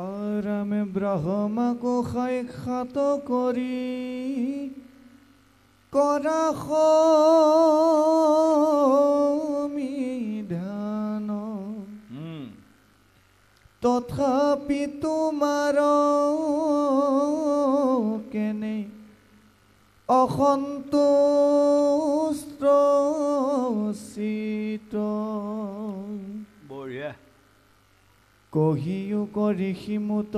আৰামে ব্ৰহ্মাকো খাত কৰি কৰা সমিধান তথাপি তোমাৰ কেনে অসন্তুষ্ট চিত বঢ়িয়া কহিও কৰি সিমুত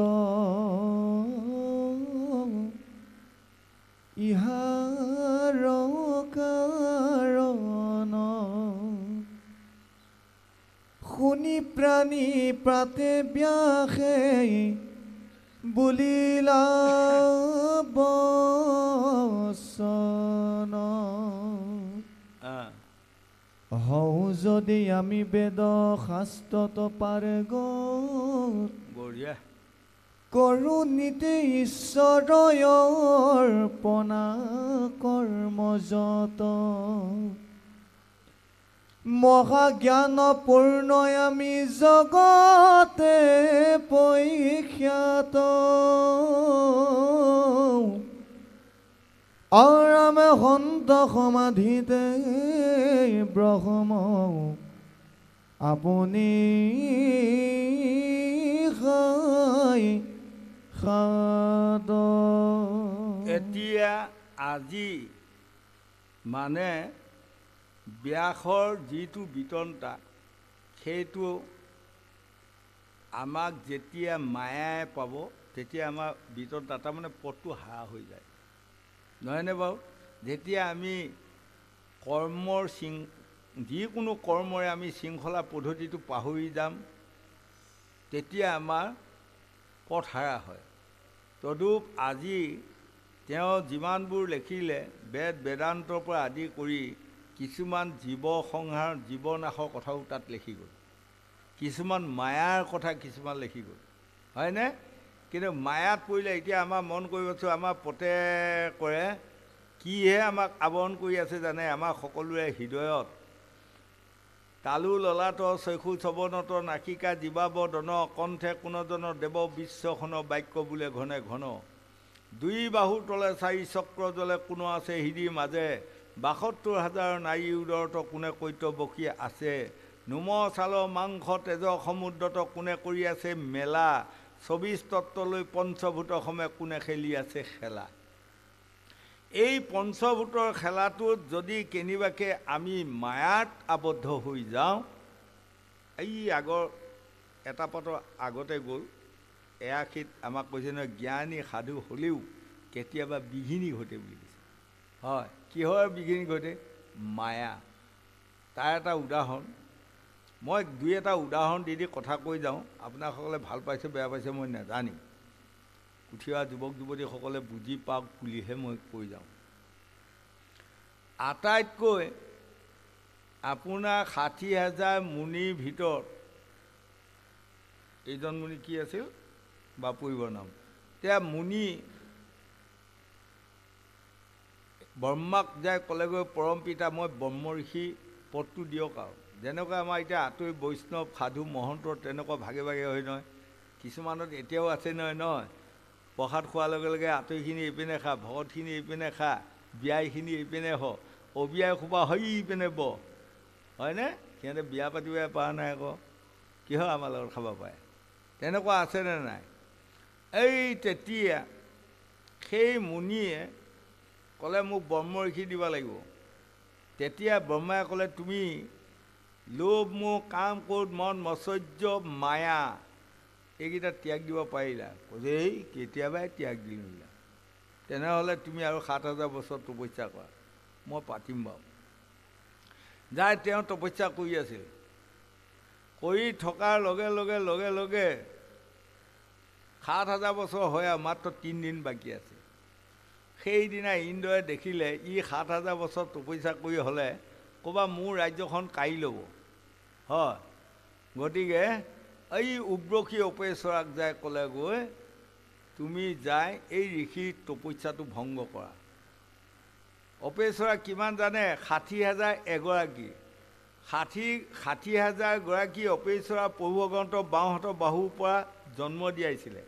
ইহাৰ কাৰণ শুনি প্ৰাণী প্ৰাতে ব্যাসে বুলিলা বচন হওঁ যদি আমি বেদ শাস্ত্ৰত পাৰগত বঢ়িয়া কৰুণীতে ঈশ্বৰয়ৰ পনা কৰ্মযত মহাজ্ঞান পূৰ্ণ আমি জগতে পৰিখ্যাত আৰামে সন্ত সমাধিতে ব্ৰহ্ম আপুনি এতিয়া আজি মানে ব্যাসৰ যিটো বিতন্তা সেইটো আমাক যেতিয়া মায়াই পাব তেতিয়া আমাৰ বিতন্তা তাৰমানে পথটো হাৰা হৈ যায় নহয়নে বাৰু যেতিয়া আমি কৰ্মৰ যিকোনো কৰ্মৰে আমি শৃংখলা পদ্ধতিটো পাহৰি যাম তেতিয়া আমাৰ পথ হাৰা হয় তদুপ আজি তেওঁ যিমানবোৰ লিখিলে বেদ বেদান্তৰ পৰা আদি কৰি কিছুমান জীৱ সংহাৰ জীৱনাশৰ কথাও তাত লিখি গ'ল কিছুমান মায়াৰ কথা কিছুমান লিখি গ'ল হয়নে কিন্তু মায়াত পৰিলে এতিয়া আমাৰ মন কৰিবচোন আমাৰ প্ৰত্যেকৰে কিহে আমাক আৱৰণ কৰি আছে জানে আমাৰ সকলোৰে হৃদয়ত তালু ললাট চক্ষু শ্ৰৱণত নাসিকা জীৱাব দন কণ্ঠে কোনজন দেৱ বিশ্বখন বাক্য বোলে ঘনে ঘন দুই বাহুৰ তলে চাৰি চক্ৰ জলে কোনো আছে হৃদিৰ মাজে ৭২,০০০ নাৰী উদৰত কোনে কৈতবকী আছে নোম ছাল মাংস তেজ সমুদ্ৰত কোনে কৰি আছে মেলা ২৪ তত্ত্বলৈ পঞ্চভূত সমে কোনে খেলি আছে খেলা এই পঞ্চভূতৰ খেলাটোত যদি কেনিবাকে আমি মায়াত আবদ্ধ হৈ যাওঁ এই আগৰ এটা পাতৰ আগতে গ'ল এয়াখিত আমাক কৈছে নহয় জ্ঞানী সাধু হ'লেও কেতিয়াবা বিঘিনি ঘটে বুলি কৈছে হয় কিহৰ বিঘিনি ঘটে মায়া তাৰ এটা উদাহৰণ মই দুই এটা উদাহৰণ দি কথা কৈ যাওঁ আপোনাসকলে ভাল পাইছে বেয়া পাইছে মই নাজানিম উঠি অহা যুৱক যুৱতীসকলে বুজি পাওক বুলিহে মই কৈ যাওঁ আটাইতকৈ আপোনাৰ ৬০,০০০ মুনিৰ ভিতৰত এইজন মুনি কি আছিল বাপুৰিবৰ নাম এতিয়া মুনি ব্ৰহ্মাক যায় ক'লেগৈ পৰম পিতা মই ব্ৰহ্ম ঋষি পদটো দিয়ক আৰু যেনেকৈ আমাৰ এতিয়া আঁতৰি বৈষ্ণৱ সাধু মহন্তৰ তেনেকুৱা ভাগে ভাগে হয় নহয় কিছুমানত এতিয়াও আছে নহয় প্ৰসাদ খোৱাৰ লগে লগে আঁতৰিখিনি এইপিনে খা ভকতখিনি এইপিনে খা বিয়াইখিনি এইপিনে হ অবিয়াই খোপা হৈ পিনে ব হয়নে সিহঁতে বিয়া পাতিব পৰা নাই আকৌ কিহ আমাৰ লগত খাব পাৰে তেনেকুৱা আছেনে নাই এই তেতিয়া সেই মুনিয়ে ক'লে মোক ব্ৰহ্ম ঋষি দিব লাগিব তেতিয়া ব্ৰহ্মাই ক'লে তুমি লোভ মোহ কাম ক্ৰোধ মন মৎসৰ্য মায়া এইকেইটা ত্যাগ দিব পাৰিলা কৈছে এই কেতিয়াবাই ত্যাগ দিলা তেনেহ'লে তুমি আৰু ৭,০০০ বছৰ তপস্যা কৰা মই পাতিম বাৰু যাই তেওঁ তপস্যা কৰি আছিল কৰি থকাৰ লগে লগে লগে লগে ৭,০০০ বছৰ হয় আৰু মাত্ৰ ৩ দিন বাকী আছে সেইদিনা ইন্দ্ৰই দেখিলে ই ৭,০০০ বছৰ তপস্যা কৰি হ'লে ক'বা মোৰ ৰাজ্যখন কাঢ়ি ল'ব হয় গতিকে এই উগ্ৰসী অপেশ্বৰাক যায় ক'লে গৈ তুমি যাই এই ঋষিৰ তপস্যাটো ভংগ কৰা অপেশ্বৰা কিমান জানে ৬০,০০০ এগৰাকী ৬০,০০০ গৰাকী অপেশ্বৰা প্ৰভুগ্ৰন্থ বাওঁহাতৰ বাহুৰ পৰা জন্ম দিয়াইছিলে।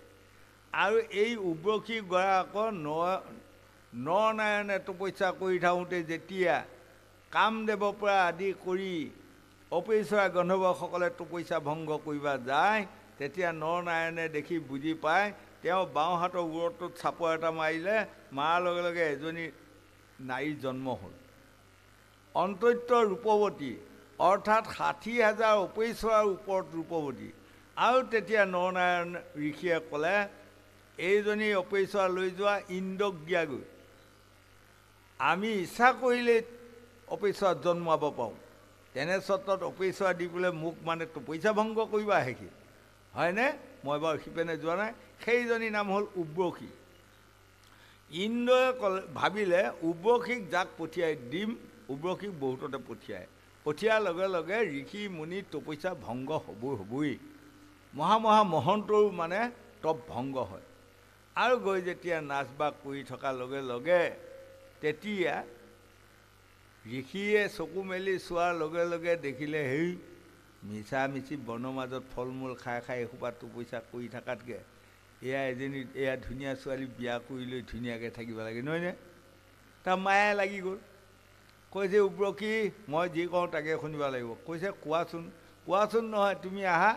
আৰু এই উৰ্বশী গৰাকৰ নৰনাৰায়ণে তপস্যা কৰি থাকোঁতে যেতিয়া কামদেৱৰ পৰা আদি কৰি অপেশ্বৰা গন্ধৰ্বসকলে তপস্যা ভংগ কৰিব যায়, তেতিয়া নৰনাৰায়ণে দেখি বুজি পায়, তেওঁ বাওঁহাতৰ উৰটোত চাপৰ এটা মাৰিলে, মাৰাৰ লগে লগে এজনী নাৰীৰ জন্ম হ'ল। অন্তত্য ৰূপৱতী, অৰ্থাৎ 60,000 অপেশ্বৰাৰ ওপৰত ৰূপৱতী। আৰু তেতিয়া নৰনাৰায়ণ ঋষিয়ে ক'লে, এইজনী অপেশ্বৰা লৈ যোৱা ইন্দ্ৰক দিয়াগৈ, আমি ইচ্ছা কৰিলে অপেশ্বৰা জন্মাব পাৰোঁ। তেনে স্বত্বত অপেশ্বৰা দি পেলাই মোক মানে তপস্যা ভংগ কৰিব আহেকি, হয়নে? মই বাৰু সিপেনে যোৱা নাই। সেইজনী নাম হ'ল উৰ্বশী। ইন্দ্ৰই ভাবিলে উৰ্বশীক যাক পঠিয়াই দিম, উৰ্বশীক বহুততে পঠিয়াৰ লগে লগে ঋষি মুনি তপস্যা ভংগ হ'বই। মহা মহন্তৰো মানে তপ ভংগ হয়। আৰু গৈ যেতিয়া নাচ বাগ কৰি থকাৰ লগে লগে তেতিয়া ঋষিয়ে চকু মেলি চোৱাৰ লগে লগে দেখিলে, হেই মিছা মিছি বনৰ মাজত ফল মূল খাই এসোপা তপস্যা কৰি থকাতকৈ এয়া ধুনীয়া ছোৱালী বিয়া কৰি লৈ ধুনীয়াকৈ থাকিব লাগে, নহয়নে? তাৰ মায়ে লাগি গ'ল। কৈছে, উৰ্বশী মই যি কওঁ তাকে শুনিব লাগিব। কৈছে, কোৱাচোন নহয়, তুমি আহা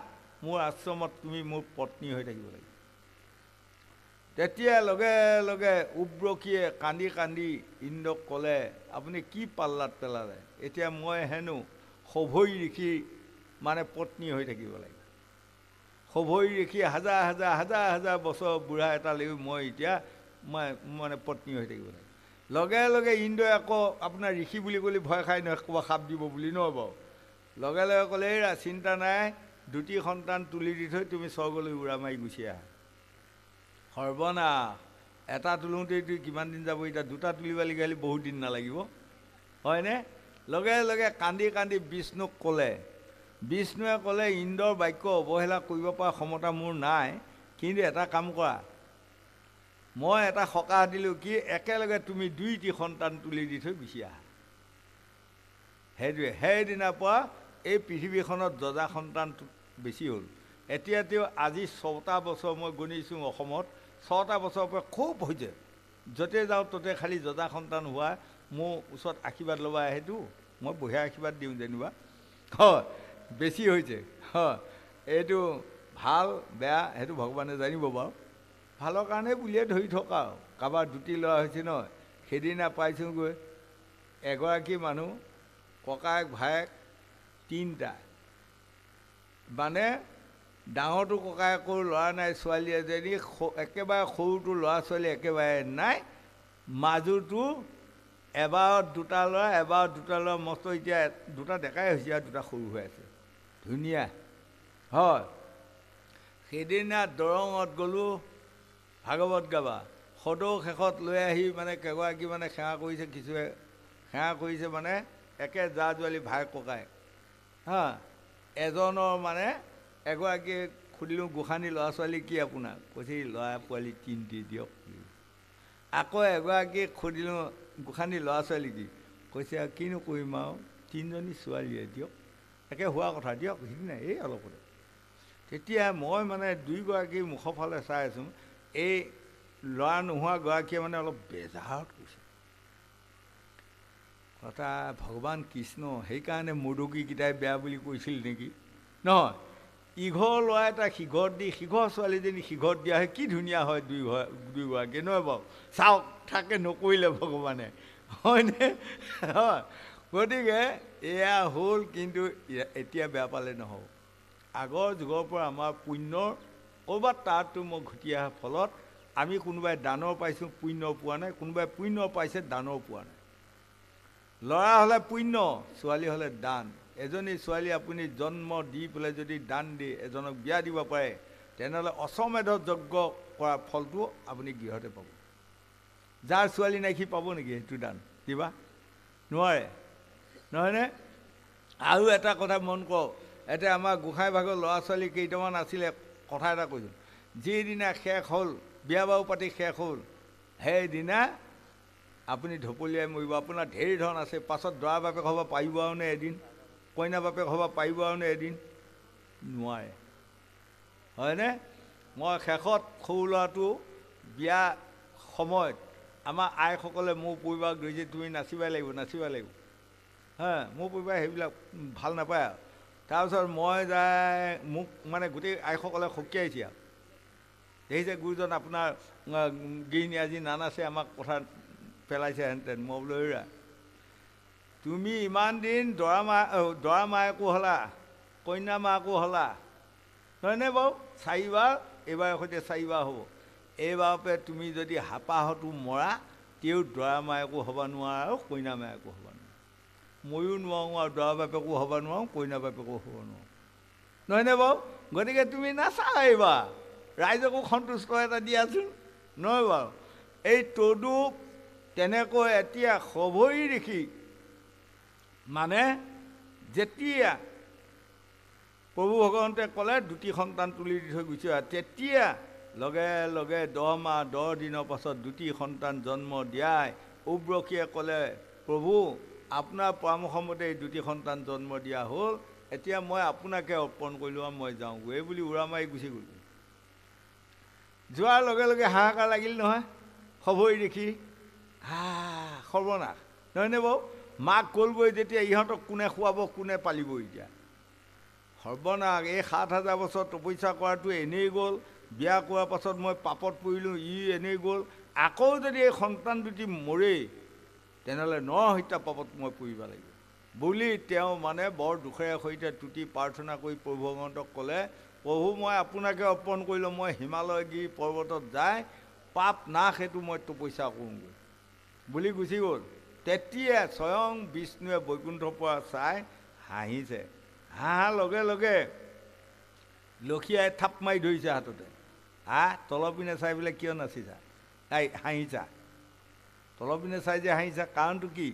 মোৰ আশ্ৰমত, তুমি মোৰ পত্নী হৈ থাকিব লাগিব। তেতিয়া লগে লগে উৰ্বশীয়ে কান্দি কান্দি ইন্দ্ৰক ক'লে, আপুনি কি পাল্লাত পেলালে? এতিয়া মই হেনো সভৈ ঋষিৰ মানে পত্নী হৈ থাকিব লাগিব। সভৈ ঋষি হাজাৰ বছৰ বুঢ়া এটালৈ মই এতিয়া মানে পত্নী হৈ থাকিব লাগিব। লগে লগে ইন্দ্ৰই আকৌ আপোনাৰ ঋষি বুলি ক'লে ভয় খাই নহয়, ক'ৰবাত সাপ দিব বুলি নহয় বাৰু। লগে লগে ক'লে, এইৰা চিন্তা নাই, 2টি সন্তান তুলি দি থৈ তুমি স্বৰ্গলৈ উৰা মাৰি গুচি আহা। সৰ্বনাশ, এটা তোলোঁতেই কিমান দিন যাব, এতিয়া 2টা তুলিব লাগিলে বহুত দিন নালাগিব, হয়নে? লগে লগে কান্দি কান্দি বিষ্ণুক ক'লে। বিষ্ণুৱে ক'লে, ইন্দ্ৰৰ বাক্য অৱহেলা কৰিব পৰা ক্ষমতা মোৰ নাই, কিন্তু এটা কাম কৰা, মই এটা সকাহ দিলোঁ, কি একেলগে তুমি 2টি সন্তান তুলি দি থৈ গুচি আহা। সেইটোৱে, সেইদিনাৰ পৰা এই পৃথিৱীখনত যজা সন্তান বেছি হ'ল। এতিয়াতেও আজি 6টা বছৰ মই গণিছোঁ অসমত, 6টা বছৰৰ পৰা খুব হৈছে। য'তে যাওঁ ত'তে খালি যজা সন্তান হোৱা, মোৰ ওচৰত আশীৰ্বাদ ল'বা সেইটো, মই বঢ়িয়া আশীৰ্বাদ দিওঁ যেনিবা, হয় বেছি হৈছে, হয়। এইটো ভাল বেয়া সেইটো ভগৱানে জানিব বাৰু, ভালৰ কাৰণে বুলিয়ে ধৰি থকা আৰু। কাৰোবাৰ 2টি ল'ৰা হৈছে নহয়, সেইদিনা পাইছোঁগৈ এগৰাকী মানুহ ককায়েক ভায়েক 3টা, মানে ডাঙৰটো ককায়েকৰ ল'ৰা নাই, ছোৱালী এজনী, একেবাৰে সৰুটো ল'ৰা ছোৱালী একেবাৰে নাই, মাজুটো এবাৰত 2টা ল'ৰা, এবাৰত 2টা ল'ৰা, মস্ত এতিয়া 2টা ডেকাই হৈছে আৰু 2টা সৰু হৈ আছে, ধুনীয়া, হয়। সেইদিনা দৰঙত গ'লোঁ ভাগৱত গাবা, সদৌ শেষত লৈ আহি মানে কেইগৰাকী মানে সেৱা কৰিছে, কিছুৱে সেৱা কৰিছে, মানে একে জা জোৱালী ভাই ককাই, হা। এজনৰ মানে এগৰাকীয়ে সুধিলোঁ, গোসাঁনী ল'ৰা ছোৱালী কি আপোনাৰ? কৈছে, ল'ৰা পোৱালী 3টি দিয়ক। আকৌ এগৰাকীক সুধিলোঁ, গোসাঁনী ল'ৰা ছোৱালী কি? কৈছে, আৰু কিনো কৰিম আৰু 3জনী ছোৱালীয়ে দিয়ক, একে হোৱা কথা দিয়ক, সিদিনা এই অলপতে। তেতিয়া মই মানে 2গৰাকীৰ মুখৰ ফালে চাই আছোঁ, এই ল'ৰা নোহোৱা গৰাকীয়ে মানে অলপ বেজাৰত কৈছে, কথা ভগৱান কৃষ্ণ সেইকাৰণে মদকীকেইটাই বেয়া বুলি কৈছিল নেকি? নহয়, ইঘৰ ল'ৰা এটা সিঘৰত দি, সিঘৰ ছোৱালীজনী সিঘৰত দিয়া হয় কি ধুনীয়া হয়, 2গৰাকী নহয় বাৰু। চাওক, থাকে নকৰিলে ভগৱানে, হয়নে? হয়। গতিকে এয়া হ'ল, কিন্তু এতিয়া বেয়া পালে নহ'ব। আগৰ যুগৰ পৰা আমাৰ পুণ্যৰ ক'ৰবাত তাতটো মই ঘটি অহাৰ ফলত আমি কোনোবাই দানৰ পাইছোঁ, পুণ্য পোৱা নাই, কোনোবাই পুণ্য পাইছে, দানৰ পোৱা নাই। ল'ৰা হ'লে পুণ্য, ছোৱালী হ'লে দান। এজনী ছোৱালী আপুনি জন্ম দি পেলাই যদি দান দি এজনক বিয়া দিব পাৰে, তেনেহ'লে অশ্বমেধ যজ্ঞ কৰা ফলটো আপুনি গৃহতে পাব। যাৰ ছোৱালী নাই সি পাব নেকি সেইটো দান? কিবা নোৱাৰে, নহয়নে? আৰু এটা কথা মন কৰক, এতিয়া আমাৰ গোসাঁই ভাগৰ ল'ৰা ছোৱালী কেইটামান আছিলে, কথা এটা কৈছোঁ, যিদিনা শেষ হ'ল, বিয়া বাৰু পাতি শেষ হ'ল, সেইদিনা আপুনি ঢপলিয়াই মৰিব। আপোনাৰ ঢেৰ ধন আছে, পাছত দৰা বাপেক হ'ব পাৰিব আৰু নে এদিন? কইনা বাপেক হ'ব পাৰিব আৰু নে এদিন? নোৱাৰে, হয়নে? মই শেষত সৰু ল'ৰাটো বিয়া সময়ত আমাৰ আইসকলে মোৰ পৰিবাৰক ধৰিছে, তুমি নাচিবাই লাগিব হা, মোৰ পৰিবাৰে সেইবিলাক ভাল নাপায় আৰু। তাৰপিছত মই যাই মোক মানে গোটেই আইসকলে সকীয়াইছে আৰু, দেখিছে গুৰুজন আপোনাৰ গিৰিণী আজি নানাচে, আমাক কথা পেলাইছে হেনতেন। মই বোলো এৰা, তুমি ইমান দিন দৰা মায়েকো হ'লা, কন্যা মাকো হ'লা, নহয়নে বাৰু? 4বাৰ, এইবাৰৰ সৈতে 4বাৰ হ'ব। এইবাৰপে তুমি যদি হাপাহতো মৰা, তেও দৰা মায়েকো হ'ব নোৱাৰা আৰু কইনা মায়েকো হ'ব নোৱাৰা। ময়ো নোৱাৰোঁ আৰু দৰা বাপেকো হ'ব নোৱাৰোঁ, কইনা বাপেকো হ'ব নোৱাৰোঁ, নহয়নে বাৰু? গতিকে তুমি নাচা এইবাৰ, ৰাইজকো সন্তুষ্ট এটা দিয়াচোন, নহয় বাৰু? এই তদু তেনেকৈ এতিয়া সবৰি দেখি মানে যেতিয়া প্ৰভু ভগৱন্তে ক'লে 2টি সন্তান তুলি দি থৈ গুচি আহ, তেতিয়া লগে লগে 10 মাহ 10 দিনৰ পাছত 2টি সন্তান জন্ম দিয়াই উব্ৰকীয়ে ক'লে, প্ৰভু আপোনাৰ পৰামৰ্শ মতে এই 2টি সন্তান জন্ম দিয়া হ'ল, এতিয়া মই আপোনাকে অৰ্পণ কৰিলোঁ আৰু মই যাওঁগৈ, এই বুলি উৰা মাৰি গুচি গ'লোঁ। যোৱাৰ লগে লগে হাহাকাৰ লাগিল নহয় সবৰি দেখি, সৰ্বনাশ, নহয়নে বাৰু? মাক গ'লগৈ যেতিয়া, ইহঁতক কোনে খুৱাব, কোনে পালিব এতিয়া? সৰ্বনাশ, এই 7,000 বছৰ তপস্যা কৰাটো এনেই গ'ল, বিয়া কৰাৰ পাছত মই পাপত পৰিলোঁ, এনেই গ'ল, আকৌ যদি এই সন্তান 2টি মৰেই, তেনেহ'লে নৰহত্যা পাপত মই পৰিব লাগিব বুলি তেওঁ মানে বৰ দুখেৰে সৈতে তুতি প্ৰাৰ্থনা কৰি প্ৰভু ভগৱন্তক ক'লে, প্ৰভু মই আপোনাকে অৰ্পণ কৰিলোঁ, মই হিমালয় গিৰি পৰ্বতত যায় পাপ নাশ সেইটো মই তপস্যা কৰোঁগৈ বুলি গুচি গ'ল। তেতিয়া স্বয়ং বিষ্ণুৱে বৈকুণ্ঠৰ পৰা চাই হাঁহিছে। হাঁহাৰ লগে লগে লক্ষীয়াই থাপ মাৰি ধৰিছে হাততে, তলৰ পিনে চাই বোলে কিয় নাচিছা, হাঁহিছা, তলৰ পিনে চাই যে হাঁহিছা, কাৰণটো কি?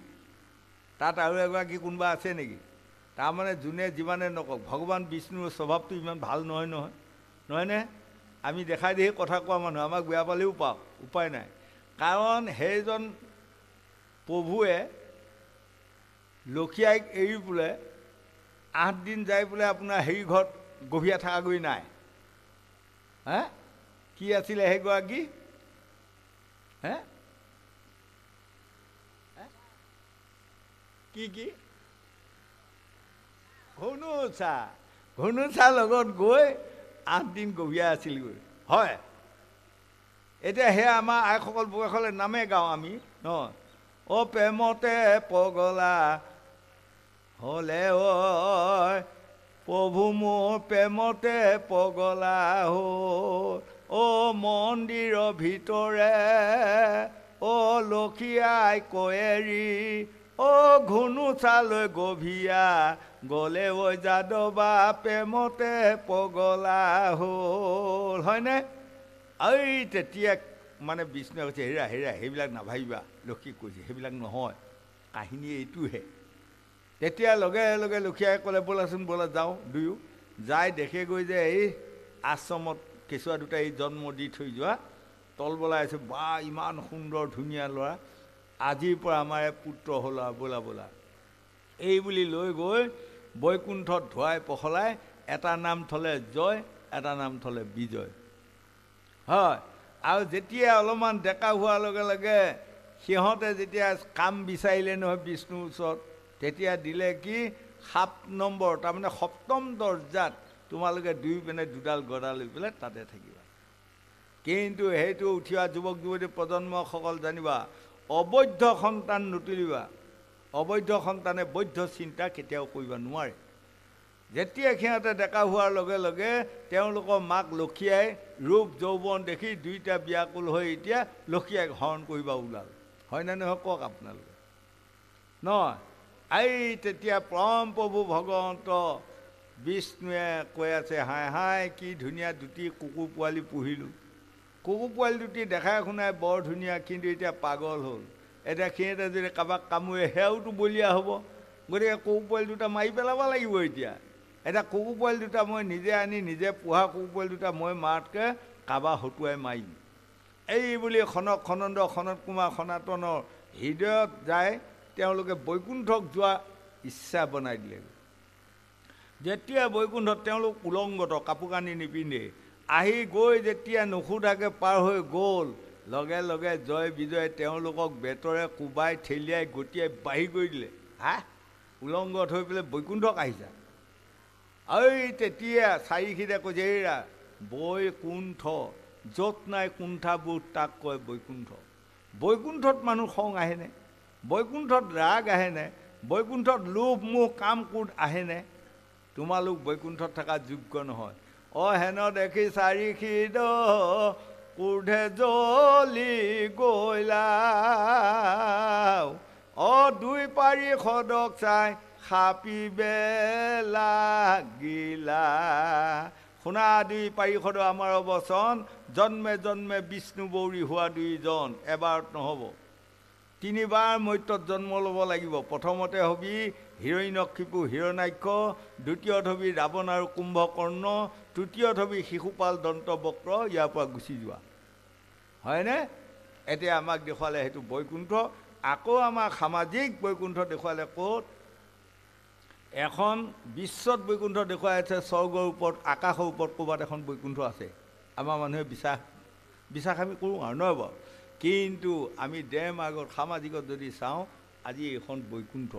তাত আৰু এগৰাকী কোনোবা আছে নেকি? তাৰমানে যোনে যিমানে নকওক, ভগৱান বিষ্ণুৰ স্বভাৱটো ইমান ভাল নহয়নে? আমি দেখাই দেখি কথা কোৱা মানুহ, আমাক বেয়া পালেও পাওঁ, উপায় নাই। কাৰণ সেইজন প্ৰভুৱে লক্ষীয়াইক এৰি বোলে 8 দিন যাই বোলে আপোনাৰ হেৰি ঘৰত গভীয়া থাকাগৈ নাই। কি আছিলে সেইগৰাকী? কি ঘনুচা লগত গৈ 8 দিন গভীয়া আছিলগৈ, হয়। এতিয়া সেয়া আমাৰ আইসকল বোৱাসকলে নামে গাওঁ আমি ন, প্ৰেমতে পগলা হ'লে প্ৰভু মোৰ প্ৰেমতে পগলা হ'ল, মন্দিৰৰ ভিতৰে লক্ষীয়াই কয়েৰী, ঘুনুচালৈ গভীয়া গ'লে যাদৱা প্ৰেমতে পগলা হ'ল, হয়নে? এই তেতিয়া মানে বিষ্ণুৱে কৈছে, হেৰা সেইবিলাক নাভাবিবা, লক্ষীক কৈছে সেইবিলাক নহয়, কাহিনী এইটোহে। তেতিয়া লগে লগে লক্ষীয়াই ক'লে, ব'লাচোন ব'লা যাওঁ, দুয়ো যাই দেখেগৈ যে এই আশ্ৰমত কেঁচুৱা 2টা এই জন্ম দি থৈ যোৱা তল বলাই আছে, বা ইমান সুন্দৰ ধুনীয়া ল'ৰা, আজিৰ পৰা আমাৰ পুত্ৰ হ'ল আৰু, ব'লা এই বুলি লৈ গৈ বৈকুণ্ঠত ধুৱাই পখলাই এটা নাম থলে জয়, এটা নাম থলে বিজয়, হয়। আৰু যেতিয়া অলপমান ডেকা হোৱাৰ লগে লগে সিহঁতে যেতিয়া কাম বিচাৰিলে নহয় বিষ্ণুৰ ওচৰত, তেতিয়া দিলে কি 7 নম্বৰ, তাৰমানে 7ম দৰ্জাত তোমালোকে 2 পিনে 2ডাল গদা লৈ পেলাই তাতে থাকিবা। কিন্তু সেইটো উঠি অহা যুৱক যুৱতী প্ৰজন্মসকল জানিবা, অবৈধ সন্তান নুতুলিবা, অবৈধ সন্তানে বৈধ চিন্তা কেতিয়াও কৰিব নোৱাৰে। যেতিয়া সিহঁতে ডেকা হোৱাৰ লগে লগে তেওঁলোকৰ মাক লক্ষীয়াই ৰূপ যৌৱন দেখি 2টা ব্যাকুল হৈ এতিয়া লক্ষীয়াক হৰণ কৰিব ওলাল, হয়নে নহয় কওক আপোনালোকে? নহয়, এই তেতিয়া পৰম প্ৰভু ভগৱন্ত বিষ্ণুৱে কৈ আছে, হাই কি ধুনীয়া 2টি কুকুৰ পোৱালি পুহিলোঁ, কুকুৰ পোৱালি 2টি দেখাই শুনাই বৰ ধুনীয়া, কিন্তু এতিয়া পাগল হ'ল। এতিয়া সিহঁতে যদি কাৰোবাক কামুৰে সেয়াওতো বলিয়া হ'ব, গতিকে কুকুৰ পোৱালি 2টা মাৰি পেলাব লাগিব। এতিয়া কুকুৰ পোৱালি 2টা মই নিজে আনি নিজে পোহা কুকুৰ পোৱালি 2টা মই মাৰতকৈ কাৰোবাৰ হতুৱাই মাৰিম, এই বুলি সনক সনন্দ সনত কুমাৰ সনাতনৰ হৃদয়ত যায় তেওঁলোকে বৈকুণ্ঠক যোৱা ইচ্ছা বনাই দিলে। যেতিয়া বৈকুণ্ঠত তেওঁলোক উলংগত, কাপোৰ কানি নিপিন্ধে, আহি গৈ যেতিয়া নুসুধাকৈ পাৰ হৈ গ'ল, লগে লগে জয় বিজয় তেওঁলোকক বেতৰে কোবাই ঠেলিয়াই গতিয়াই বাঢ়ি কৰি দিলে। হা, উলংগত হৈ পেলাই বৈকুণ্ঠক আহিছা। এই তেতিয়া চাৰিশিতে কৈছে, এইৰা বৈকুণ্ঠ, য'ত নাই কুণ্ঠাবোৰ তাক কয় বৈকুণ্ঠ। বৈকুণ্ঠত মানুহ খং আহেনে? বৈকুণ্ঠত ৰাগ আহেনে? বৈকুণ্ঠত লোভ মোহ কাম ক্ৰোধ আহেনে? তোমালোক বৈকুণ্ঠত থকা যোগ্য নহয়। হেন দেখি চাৰিশিদ ক্ৰোধে জ্বলি গ'লা, দুই পাৰি সদক চাই সাপিবে লাগিলা। শুনা দুই পাৰিষদ আমাৰ বচন, জন্মে জন্মে বিষ্ণু বৌৰী হোৱা দুইজন, এবাৰত নহ'ব, তিনিবাৰ মৰ্ত্যত জন্ম ল'ব লাগিব। প্ৰথমতে হবি হিৰণ্যকশিপু হিৰণ্যাক্ষ, দ্বিতীয়ত হবি ৰাৱণ আৰু কুম্ভকৰ্ণ, তৃতীয়ত হবি শিশুপাল দন্তবক্ৰ, ইয়াৰ পৰা গুচি যোৱা। হয়নে? এতিয়া আমাক দেখুৱালে সেইটো বৈকুণ্ঠ। আকৌ আমাক সামাজিক বৈকুণ্ঠ দেখুৱালে ক'ত? এখন বিশ্বত বৈকুণ্ঠ দেখুৱাই আছে, স্বৰ্গৰ ওপৰত আকাশৰ ওপৰত ক'ৰবাত এখন বৈকুণ্ঠ আছে। আমাৰ মানুহে বিশ্বাস আমি কৰোঁ আৰু নহয় বাৰু। কিন্তু আমি আগত সামাজিকত যদি চাওঁ, আজি এইখন বৈকুণ্ঠ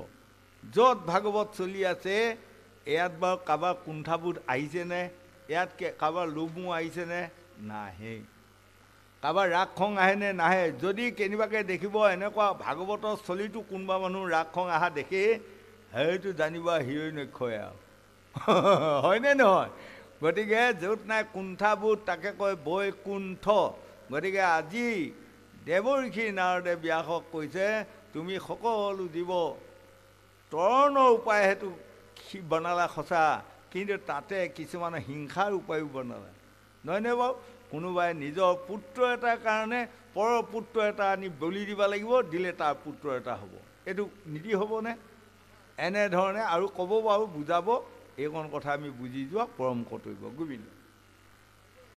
য'ত ভাগৱত চলি আছে, ইয়াত বাৰু কাৰোবাৰ কুণ্ঠাবোধ আহিছেনে? ইয়াত কাৰোবাৰ লোভমোহ আহিছেনে? নাহে। কাৰোবাৰ ৰাগ খং আহেনে? নাহে। যদি কেনেবাকৈ দেখিব এনেকুৱা ভাগৱতৰ স্থলীটো কোনোবা মানুহ ৰাগ খং অহা দেখে, সেইটো জানিবা হিৰণ্যক্ষয় আৰু হয়নে নহয়? গতিকে য'ত নাই কুণ্ঠাবোধ তাকে কয় বৈকুণ্ঠ। গতিকে আজি দেৱঋষি নাৰদে ব্যাসক কৈছে, তুমি সকলো জীৱ তৰণৰ উপায় সেইটো বনালা সঁচা, কিন্তু তাতে কিছুমানে হিংসাৰ উপায়ো বনালে, নহয়নে বাৰু? কোনোবাই নিজৰ পুত্ৰ এটাৰ কাৰণে পৰৰ পুত্ৰ এটা আনি বলি দিব লাগিব, দিলে তাৰ পুত্ৰ এটা হ'ব। এইটো নীতি হ'বনে? এনেধৰণে আৰু ক'ব বাৰু, বুজাব। এইকণ কথা আমি বুজি যোৱা পৰম কৰ্তব্য। গোবিন্দ।